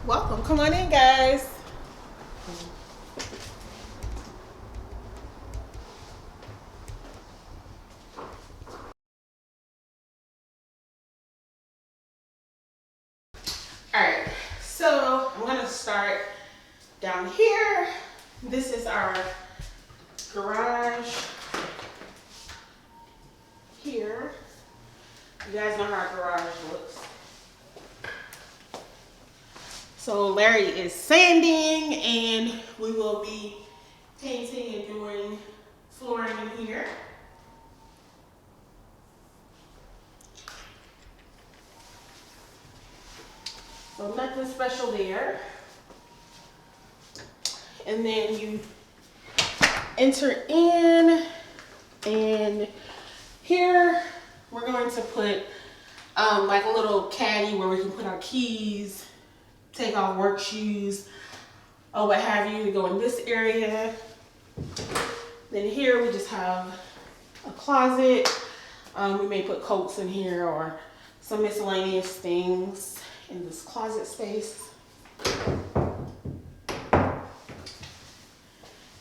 Welcome. Come on in, guys. All right. So I'm gonna start down here. This is our garage here. You guys know how our garage looks. So Larry is sanding, and we will be painting and doing flooring in here. So nothing special there. And then you enter in, and here we're going to put like a little caddy where we can put our keys, take off work shoes, or what have you, to go in this area. Then here we just have a closet. We may put coats in here or some miscellaneous things in this closet space.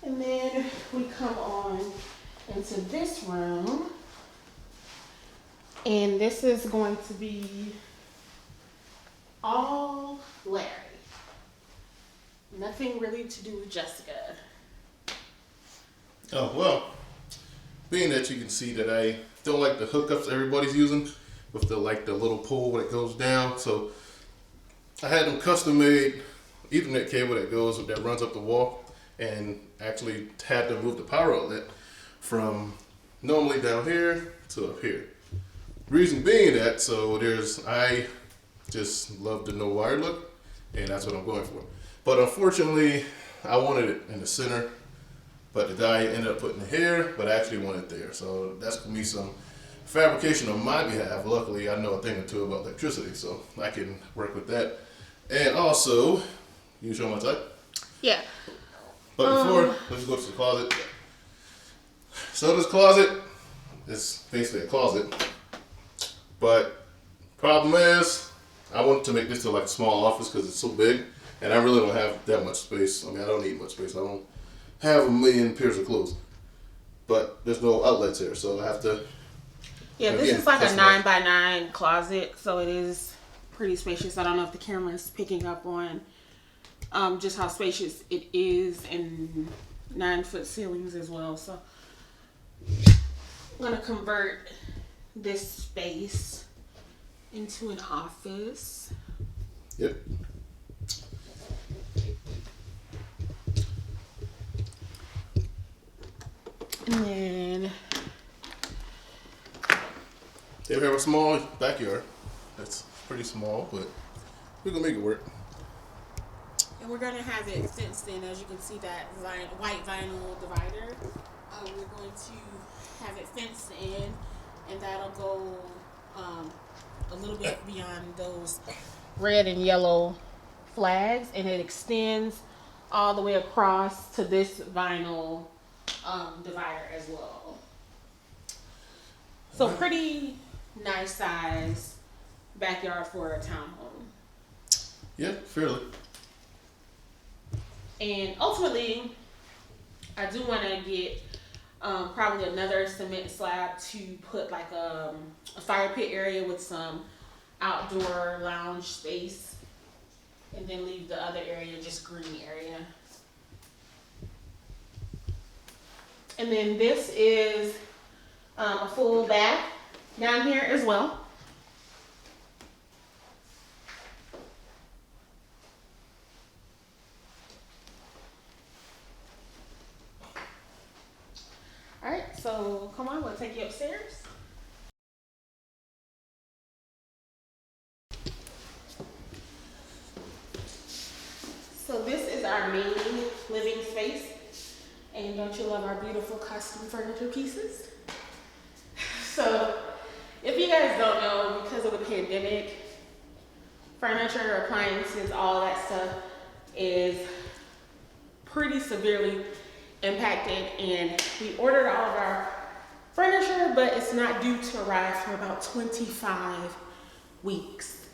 And then we come on into this room, and this is going to be all Larry. Nothing really to do with Jessica. Oh, well, being that you can see that I don't like the hookups everybody's using with the little pole that goes down, so I had them custom made Ethernet cable that runs up the wall, and actually had to move the power outlet from normally down here to up here. Reason being that, I just love the no wire look, and that's what I'm going for. But unfortunately, I wanted it in the center, but the guy ended up putting it here, but I actually want it there. So that's gonna be some fabrication on my behalf. Luckily, I know a thing or two about electricity, so I can work with that. And also, you show my type? Yeah. But before, let's go to the closet. So this closet is basically a closet, but problem is, I wanted to make this to like a small office because it's so big, and I really don't have that much space. I mean, I don't need much space. I don't have a million pairs of clothes, but there's no outlets here, so I have to. Yeah, this is like a 9x9 closet, so it is pretty spacious. I don't know if the camera is picking up on just how spacious it is, and 9-foot ceilings as well. So I'm gonna convert this space into an office. Yep. And then They have a small backyard. That's pretty small, but we're gonna make it work. and we're gonna have it fenced in, as you can see that white vinyl divider. We're going to have it fenced in, and that'll go a little bit beyond those red and yellow flags, and it extends all the way across to this vinyl divider as well. So pretty nice size backyard for a townhome. Yeah, fairly. And ultimately, I do want to get probably another cement slab to put like a fire pit area with some outdoor lounge space, and then leave the other area just green area. And then this is a full bath down here as well. All right, so come on, we'll take you upstairs. So this is our main living space. And don't you love our beautiful custom furniture pieces? So if you guys don't know, because of the pandemic, furniture, appliances, all that stuff is pretty severely impacted, and we ordered all of our furniture, but it's not due to arrive for about 25 weeks.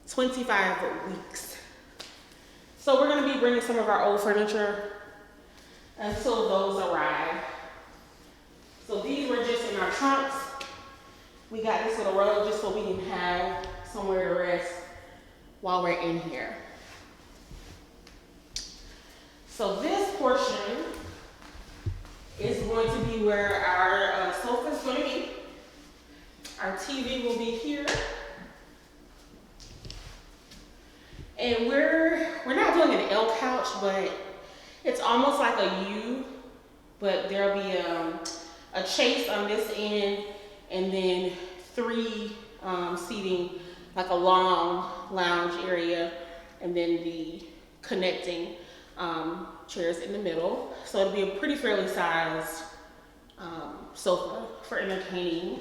25 weeks. So we're gonna be bringing some of our old furniture until those arrive. So these were just in our trunks. We got this little rug just so we can have somewhere to rest while we're in here. So this portion is going to be where our sofa is going to be. Our TV will be here. And we're not doing an L couch, but it's almost like a U, but there'll be a chase on this end and then 3 seating, like a long lounge area, and then the connecting chairs in the middle. So it'll be a pretty fairly sized sofa for entertaining.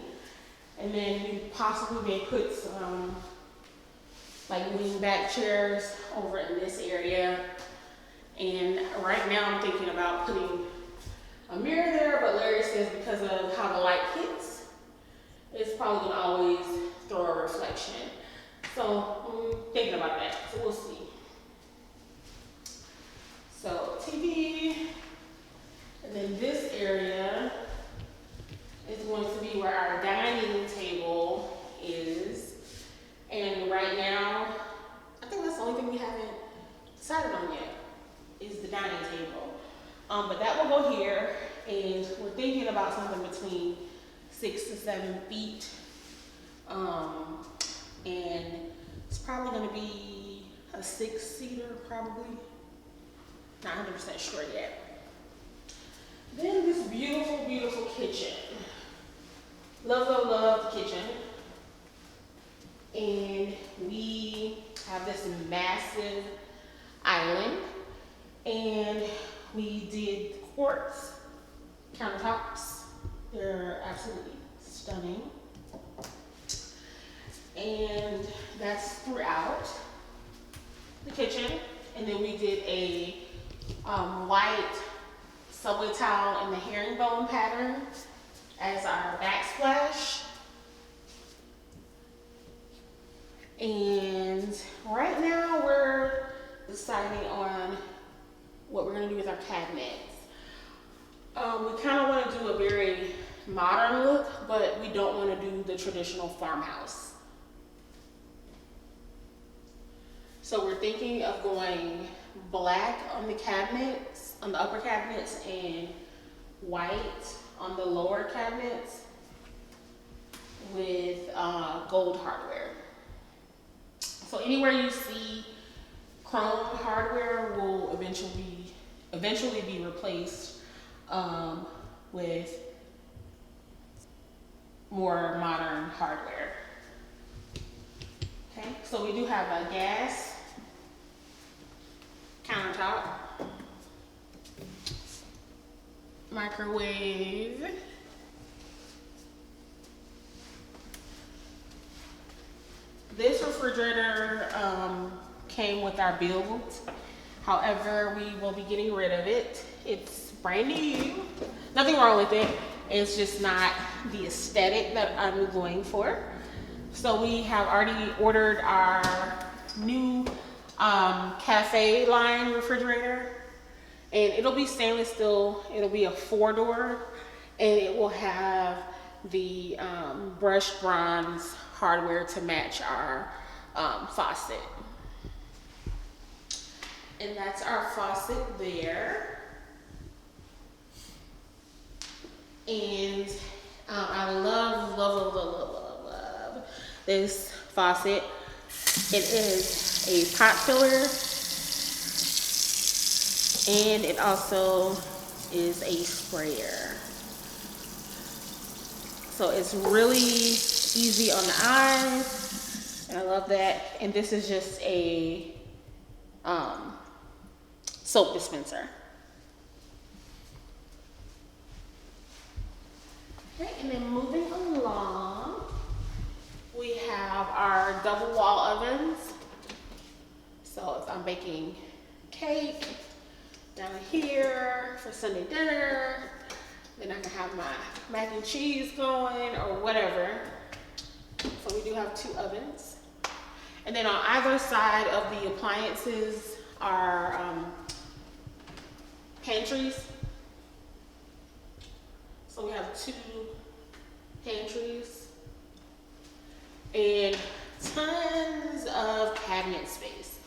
And then you possibly may put some like lean back chairs over in this area. And right now I'm thinking about putting a mirror there, but Larry says because of how the light hits, it's probably gonna always throw a reflection. So I'm thinking about that, so we'll see. So TV, and then this area is going to be where our dining table is. And right now, I think that's the only thing we haven't decided on yet, is the dining table. But that will go here, and we're thinking about something between 6 to 7 feet. And it's probably gonna be a 6-seater, probably. Not 100% sure yet. Then this beautiful, beautiful kitchen. Love, love, love the kitchen. And we have this massive island, and we did quartz countertops. They're absolutely stunning. And that's throughout the kitchen. And then we did a white subway tile in the herringbone pattern as our backsplash. And right now we're deciding on what we're gonna do with our cabinets. We kind of want to do a very modern look, but we don't want to do the traditional farmhouse. So we're thinking of going black on the cabinets, on the upper cabinets, and white on the lower cabinets with gold hardware. So anywhere you see chrome hardware will eventually be replaced with more modern hardware. Okay, so we do have a gas countertop, microwave, this refrigerator came with our build. However, we will be getting rid of it. It's brand new. Nothing wrong with it. It's just not the aesthetic that I'm going for. So we have already ordered our new cafe line refrigerator, and it'll be stainless steel. It'll be a 4-door, and it will have the brushed bronze hardware to match our faucet. And that's our faucet there. And I love this faucet. It is a pot filler, and it also is a sprayer. So it's really easy on the eyes, and I love that. And this is just a soap dispenser. Okay, and then moving along, we have our double wall ovens. So if I'm baking cake down here for Sunday dinner, then I can have my mac and cheese going or whatever. So we do have 2 ovens. And then on either side of the appliances, our pantries. So we have 2 pantries and tons of cabinet space.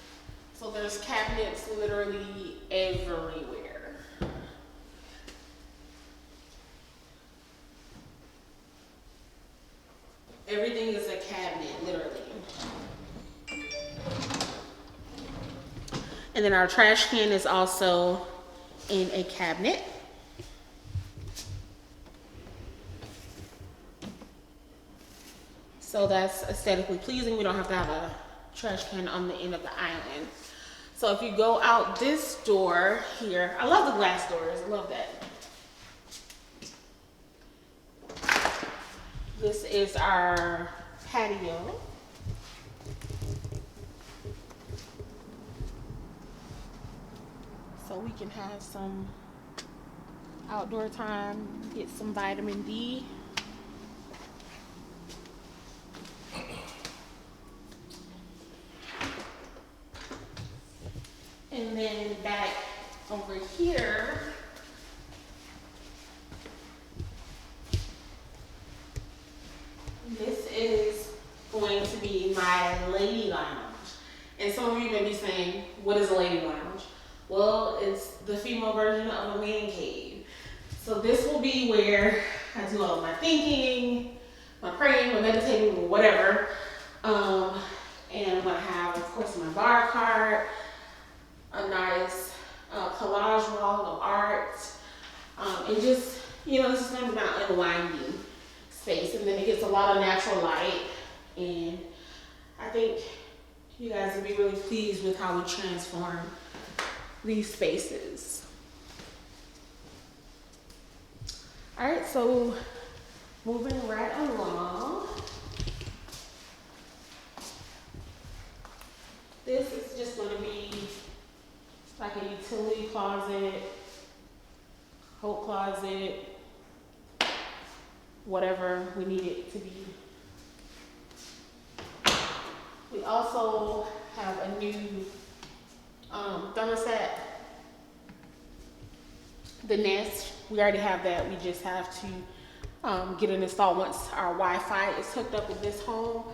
So there's cabinets literally everywhere. Everything is a cabinet, literally. And then our trash can is also in a cabinet. So that's aesthetically pleasing. We don't have to have a trash can on the end of the island. So if you go out this door here, I love the glass doors, I love that. This is our patio. So we can have some outdoor time, get some vitamin D. And then back over here, this is going to be my lady lounge. And some of you may be saying, what is a lady lounge? Well, it's the female version of a man cave. So this will be where I do all of my thinking, my praying, my meditating, whatever. And I'm gonna have, of course, my bar cart, a nice collage wall of art, and just, you know, this is gonna be my unwinding space. And then it gets a lot of natural light, and I think you guys will be really pleased with how we transform these spaces. All right, so moving right along. This is just gonna be like a utility closet, coat closet, whatever we need it to be. We also have a new thermostat. The Nest, we already have that. We just have to get it installed once our Wi-Fi is hooked up with this home.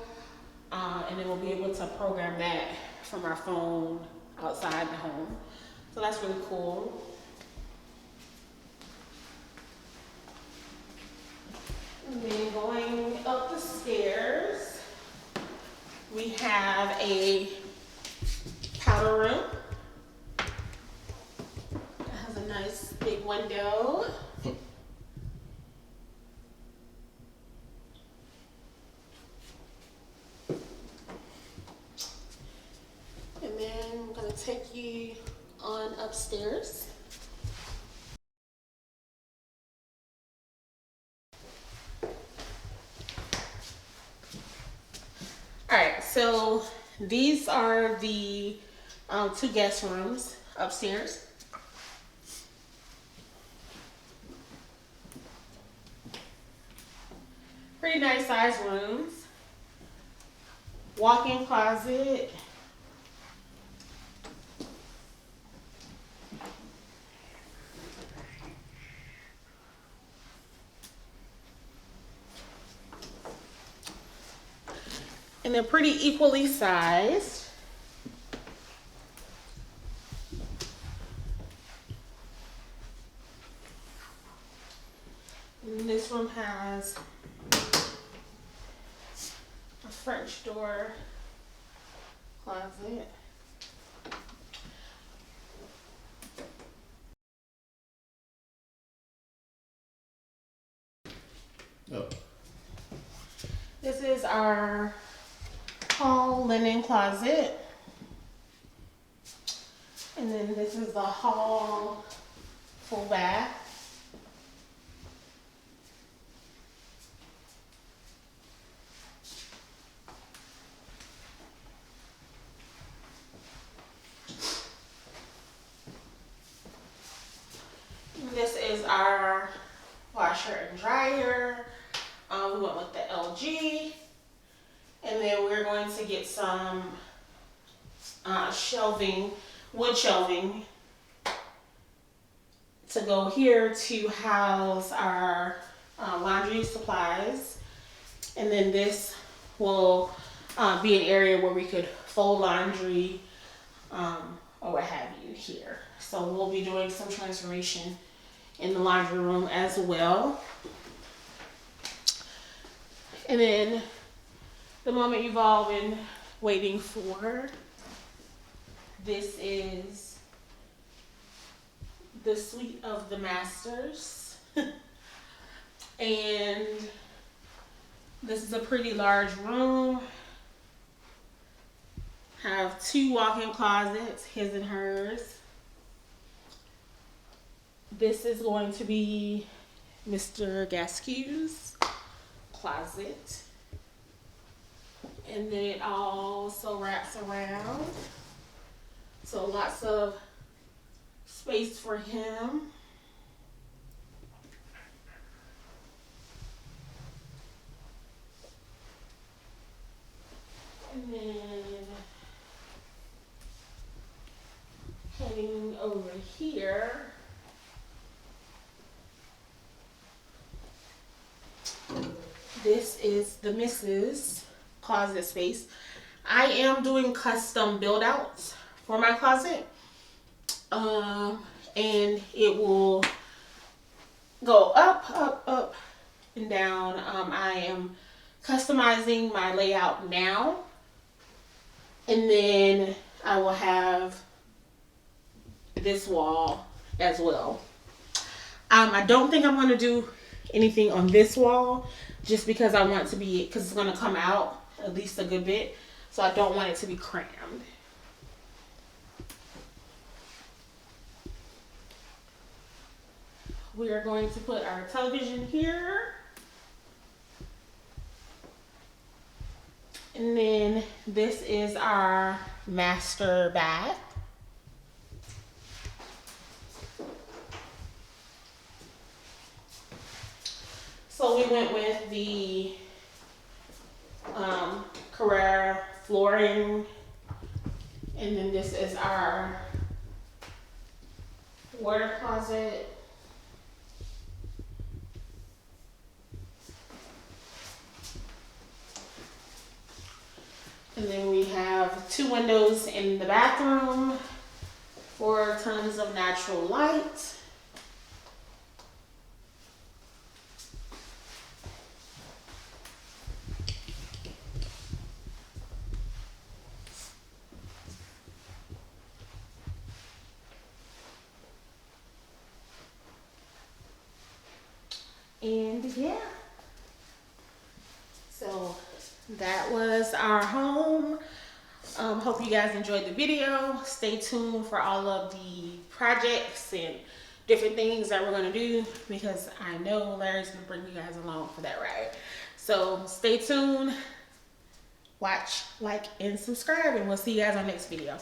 And then we'll be able to program that from our phone outside the home. So that's really cool. And then going up the stairs, we have a powder room. It has a nice big window. And then I'm gonna take you on upstairs. All right, so these are the 2 guest rooms upstairs. Pretty nice size rooms. Walk-in closet. And they're pretty equally sized. And this room has a French door closet. Oh. This is our hall linen closet. And then this is the hall full bath. And this is our washer and dryer. We went with the LG. And then we're going to get some shelving wood shelving to go here to house our laundry supplies. And then this will be an area where we could fold laundry or what have you here. So we'll be doing some transformation in the laundry room as well. And then the moment you've all been waiting for, this is the suite of the masters. And this is a pretty large room. Have 2 walk-in closets, his and hers. This is going to be Mr. Gaskew's closet. And then it also wraps around. So lots of space for him. And then heading over here, this is the Mrs. closet space. I am doing custom build outs for my closet, and it will go up and down. I am customizing my layout now, and then I will have this wall as well. I don't think I'm going to do anything on this wall just because I want it to be, because it's going to come out at least a good bit, so I don't want it to be crammed. We are going to put our television here. And then this is our master bath. So we went with the Carrera flooring, and then this is our water closet. And then we have 2 windows in the bathroom for tons of natural light. And yeah, so that was our home. Hope you guys enjoyed the video. Stay tuned for all of the projects and different things that we're going to do, because I know Larry's going to bring you guys along for that ride. So stay tuned, watch, like, and subscribe, and we'll see you guys on the next video.